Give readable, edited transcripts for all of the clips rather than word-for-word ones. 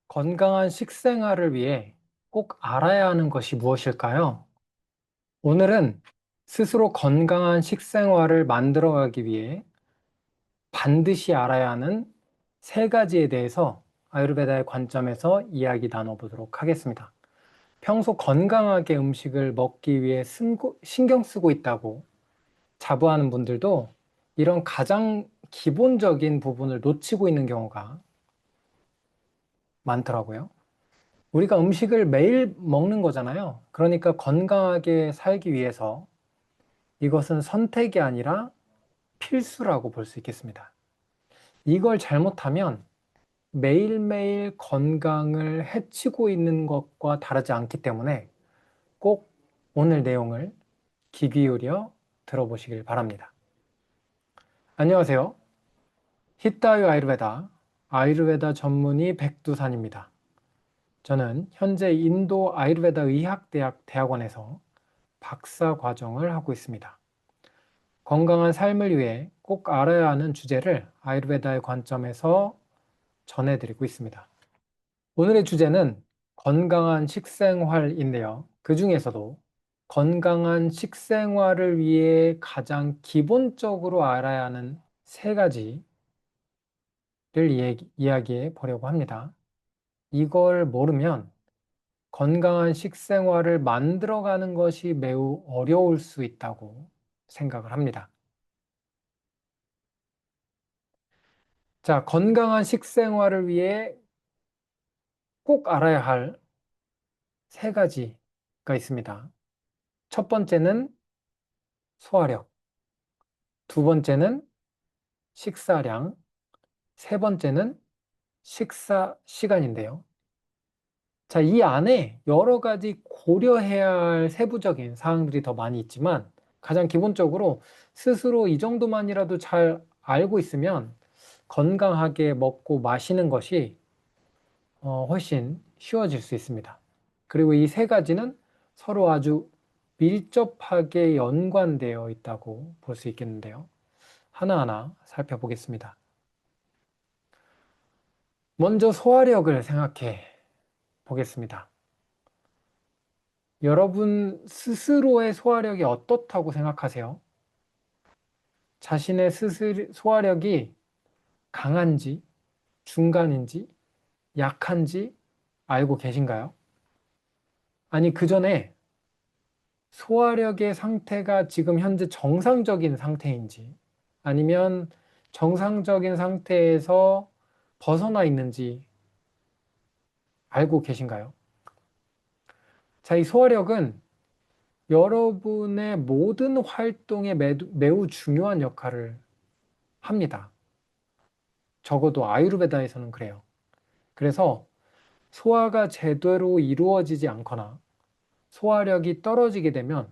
건강한 식생활을 위해 꼭 알아야 하는 것이 무엇일까요? 오늘은 스스로 건강한 식생활을 만들어가기 위해 반드시 알아야 하는 세 가지에 대해서 아유르베다의 관점에서 이야기 나눠보도록 하겠습니다. 평소 건강하게 음식을 먹기 위해 신경 쓰고 있다고 자부하는 분들도 이런 가장 기본적인 부분을 놓치고 있는 경우가 많더라고요. 우리가 음식을 매일 먹는 거잖아요. 그러니까 건강하게 살기 위해서 이것은 선택이 아니라 필수라고 볼 수 있겠습니다. 이걸 잘못하면 매일매일 건강을 해치고 있는 것과 다르지 않기 때문에 꼭 오늘 내용을 귀 기울여 들어보시길 바랍니다. 안녕하세요. 히타유 아유르베다 전문의 백두산입니다. 저는 현재 인도 아유르베다 의학대학 대학원에서 박사 과정을 하고 있습니다. 건강한 삶을 위해 꼭 알아야 하는 주제를 아유르베다의 관점에서 전해드리고 있습니다. 오늘의 주제는 건강한 식생활인데요. 그 중에서도 건강한 식생활을 위해 가장 기본적으로 알아야 하는 세 가지를 이야기해 보려고 합니다. 이걸 모르면 건강한 식생활을 만들어가는 것이 매우 어려울 수 있다고 생각을 합니다. 자, 건강한 식생활을 위해 꼭 알아야 할 세 가지가 있습니다. 첫 번째는 소화력, 두 번째는 식사량, 세 번째는 식사 시간인데요. 자, 이 안에 여러 가지 고려해야 할 세부적인 사항들이 더 많이 있지만 가장 기본적으로 스스로 이 정도만이라도 잘 알고 있으면 건강하게 먹고 마시는 것이 훨씬 쉬워질 수 있습니다. 그리고 이 세 가지는 서로 아주 밀접하게 연관되어 있다고 볼 수 있겠는데요. 하나하나 살펴보겠습니다. 먼저 소화력을 생각해 보겠습니다. 여러분 스스로의 소화력이 어떻다고 생각하세요? 자신의 소화력이 강한지, 중간인지, 약한지 알고 계신가요? 아니, 그 전에 소화력의 상태가 지금 현재 정상적인 상태인지 아니면 정상적인 상태에서 벗어나 있는지 알고 계신가요? 자, 이 소화력은 여러분의 모든 활동에 매우 중요한 역할을 합니다. 적어도 아유르베다에서는 그래요. 그래서 소화가 제대로 이루어지지 않거나 소화력이 떨어지게 되면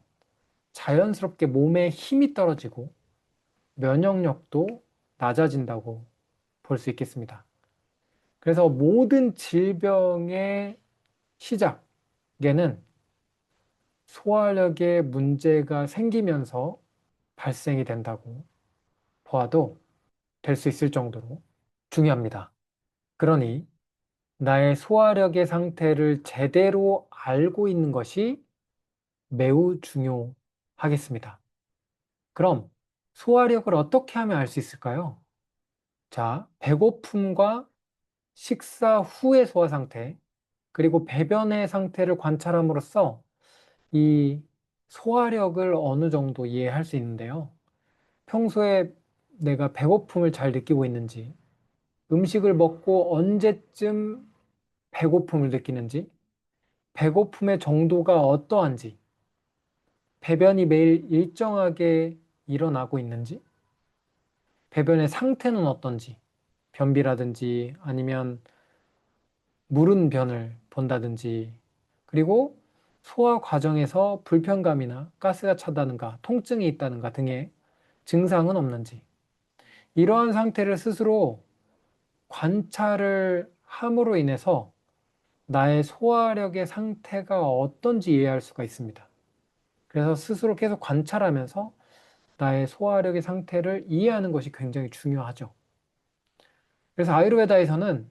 자연스럽게 몸에 힘이 떨어지고 면역력도 낮아진다고 볼 수 있겠습니다. 그래서 모든 질병의 시작에는 소화력에 문제가 생기면서 발생이 된다고 보아도 될 수 있을 정도로 중요합니다. 그러니 나의 소화력의 상태를 제대로 알고 있는 것이 매우 중요하겠습니다. 그럼 소화력을 어떻게 하면 알 수 있을까요? 자, 배고픔과 식사 후의 소화 상태, 그리고 배변의 상태를 관찰함으로써 이 소화력을 어느 정도 이해할 수 있는데요. 평소에 내가 배고픔을 잘 느끼고 있는지, 음식을 먹고 언제쯤 배고픔을 느끼는지, 배고픔의 정도가 어떠한지, 배변이 매일 일정하게 일어나고 있는지, 배변의 상태는 어떤지, 변비라든지 아니면 무른 변을 본다든지, 그리고 소화 과정에서 불편감이나 가스가 차다는가, 통증이 있다는가 등의 증상은 없는지, 이러한 상태를 스스로 관찰을 함으로 인해서 나의 소화력의 상태가 어떤지 이해할 수가 있습니다. 그래서 스스로 계속 관찰하면서 나의 소화력의 상태를 이해하는 것이 굉장히 중요하죠. 그래서 아유르베다에서는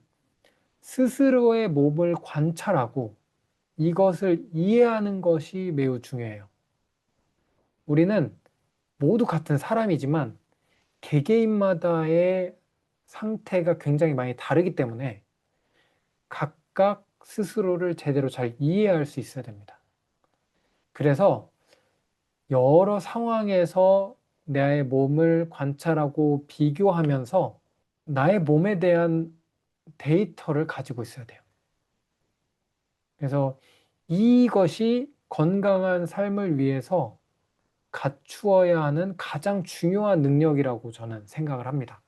스스로의 몸을 관찰하고 이것을 이해하는 것이 매우 중요해요. 우리는 모두 같은 사람이지만 개개인마다의 상태가 굉장히 많이 다르기 때문에 각각 스스로를 제대로 잘 이해할 수 있어야 됩니다. 그래서 여러 상황에서 나의 몸을 관찰하고 비교하면서 나의 몸에 대한 데이터를 가지고 있어야 돼요. 그래서 이것이 건강한 삶을 위해서 갖추어야 하는 가장 중요한 능력이라고 저는 생각을 합니다.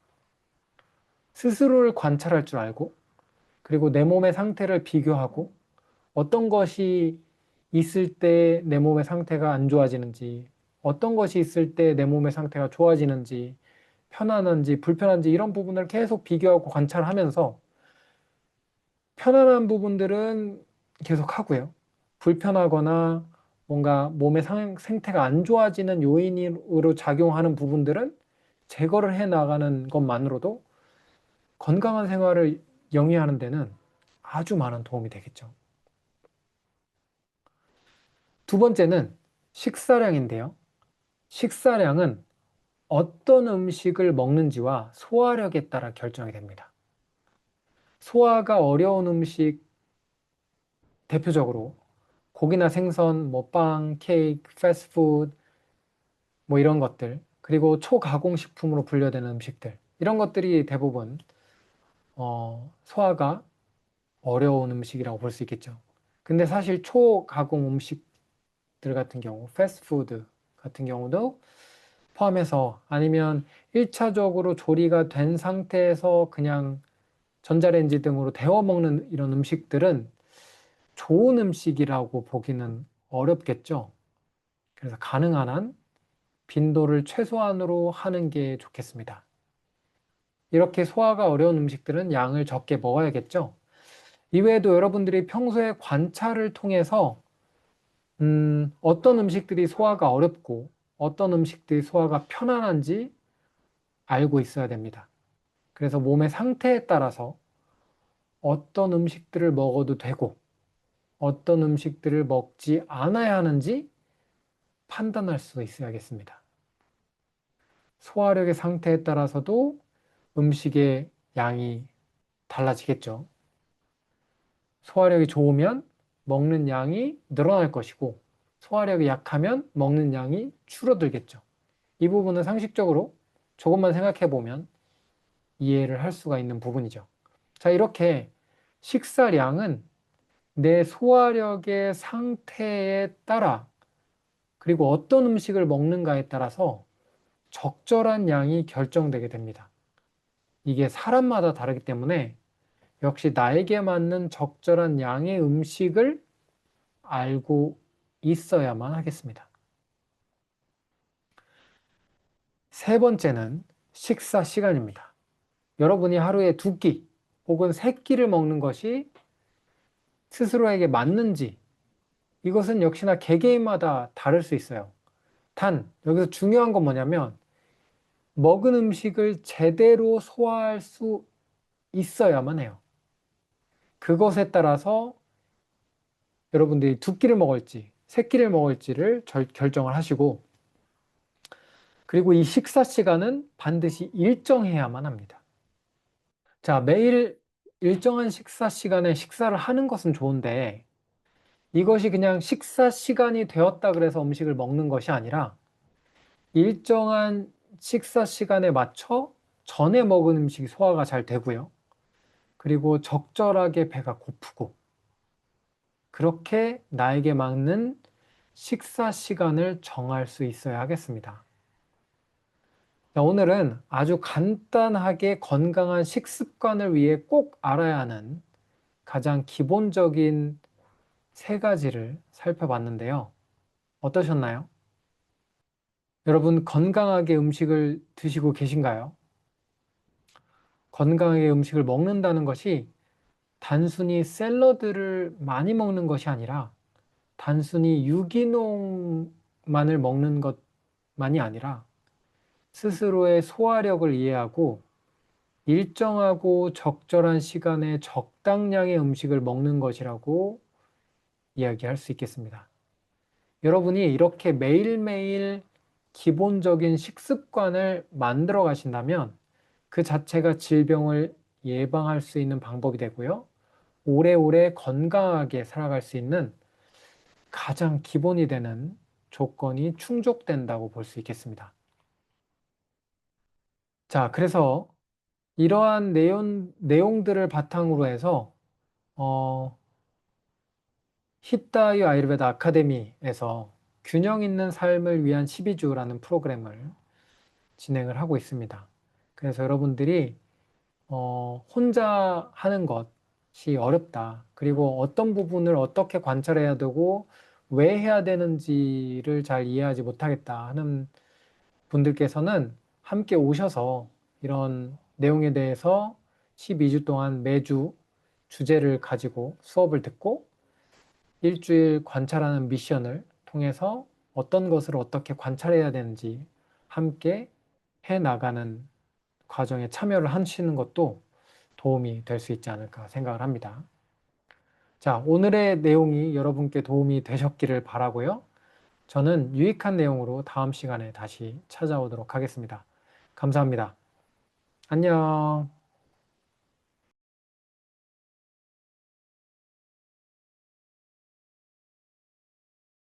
스스로를 관찰할 줄 알고, 그리고 내 몸의 상태를 비교하고, 어떤 것이 있을 때 내 몸의 상태가 안 좋아지는지, 어떤 것이 있을 때 내 몸의 상태가 좋아지는지, 편안한지 불편한지 이런 부분을 계속 비교하고 관찰하면서 편안한 부분들은 계속 하고요. 불편하거나 뭔가 몸의 상태가 안 좋아지는 요인으로 작용하는 부분들은 제거를 해 나가는 것만으로도 건강한 생활을 영위하는 데는 아주 많은 도움이 되겠죠. 두 번째는 식사량인데요. 식사량은 어떤 음식을 먹는지와 소화력에 따라 결정이 됩니다. 소화가 어려운 음식, 대표적으로 고기나 생선, 뭐 빵, 케이크, 패스트푸드, 뭐 이런 것들, 그리고 초가공식품으로 분류되는 음식들, 이런 것들이 대부분 소화가 어려운 음식이라고 볼 수 있겠죠. 근데 사실 초가공 음식들 같은 경우, 패스트푸드 같은 경우도 포함해서, 아니면 1차적으로 조리가 된 상태에서 그냥 전자레인지 등으로 데워 먹는 이런 음식들은 좋은 음식이라고 보기는 어렵겠죠. 그래서 가능한 한 빈도를 최소한으로 하는 게 좋겠습니다. 이렇게 소화가 어려운 음식들은 양을 적게 먹어야겠죠. 이외에도 여러분들이 평소에 관찰을 통해서 어떤 음식들이 소화가 어렵고 어떤 음식들이 소화가 편안한지 알고 있어야 됩니다. 그래서 몸의 상태에 따라서 어떤 음식들을 먹어도 되고 어떤 음식들을 먹지 않아야 하는지 판단할 수 있어야겠습니다. 소화력의 상태에 따라서도 음식의 양이 달라지겠죠. 소화력이 좋으면 먹는 양이 늘어날 것이고, 소화력이 약하면 먹는 양이 줄어들겠죠. 이 부분은 상식적으로 조금만 생각해 보면 이해를 할 수가 있는 부분이죠. 자, 이렇게 식사량은 내 소화력의 상태에 따라, 그리고 어떤 음식을 먹는가에 따라서 적절한 양이 결정되게 됩니다. 이게 사람마다 다르기 때문에 역시 나에게 맞는 적절한 양의 음식을 알고 있어야만 하겠습니다. 세 번째는 식사 시간입니다. 여러분이 하루에 두 끼 혹은 세 끼를 먹는 것이 스스로에게 맞는지, 이것은 역시나 개개인마다 다를 수 있어요. 단, 여기서 중요한 건 뭐냐면 먹은 음식을 제대로 소화할 수 있어야만 해요. 그것에 따라서 여러분들이 두 끼를 먹을지 세 끼를 먹을지를 결정을 하시고, 그리고 이 식사 시간은 반드시 일정해야만 합니다. 자, 매일 일정한 식사 시간에 식사를 하는 것은 좋은데 이것이 그냥 식사 시간이 되었다 그래서 음식을 먹는 것이 아니라 일정한 식사 시간에 맞춰 전에 먹은 음식이 소화가 잘 되고요. 그리고 적절하게 배가 고프고, 그렇게 나에게 맞는 식사 시간을 정할 수 있어야 하겠습니다. 자, 오늘은 아주 간단하게 건강한 식습관을 위해 꼭 알아야 하는 가장 기본적인 세 가지를 살펴봤는데요. 어떠셨나요? 여러분, 건강하게 음식을 드시고 계신가요? 건강하게 음식을 먹는다는 것이 단순히 샐러드를 많이 먹는 것이 아니라, 단순히 유기농만을 먹는 것만이 아니라 스스로의 소화력을 이해하고 일정하고 적절한 시간에 적당량의 음식을 먹는 것이라고 이야기할 수 있겠습니다. 여러분이 이렇게 매일매일 기본적인 식습관을 만들어 가신다면 그 자체가 질병을 예방할 수 있는 방법이 되고요. 오래오래 건강하게 살아갈 수 있는 가장 기본이 되는 조건이 충족된다고 볼 수 있겠습니다. 자, 그래서 이러한 내용들을 바탕으로 해서 어, 히타유 아유르베다 아카데미에서 균형 있는 삶을 위한 12주라는 프로그램을 진행을 하고 있습니다. 그래서 여러분들이 혼자 하는 것이 어렵다. 그리고 어떤 부분을 어떻게 관찰해야 되고 왜 해야 되는지를 잘 이해하지 못하겠다 하는 분들께서는 함께 오셔서 이런 내용에 대해서 12주 동안 매주 주제를 가지고 수업을 듣고 일주일 관찰하는 미션을 통해서 어떤 것을 어떻게 관찰해야 되는지 함께 해 나가는 과정에 참여를 하시는 것도 도움이 될 수 있지 않을까 생각을 합니다. 자, 오늘의 내용이 여러분께 도움이 되셨기를 바라고요. 저는 유익한 내용으로 다음 시간에 다시 찾아오도록 하겠습니다. 감사합니다. 안녕.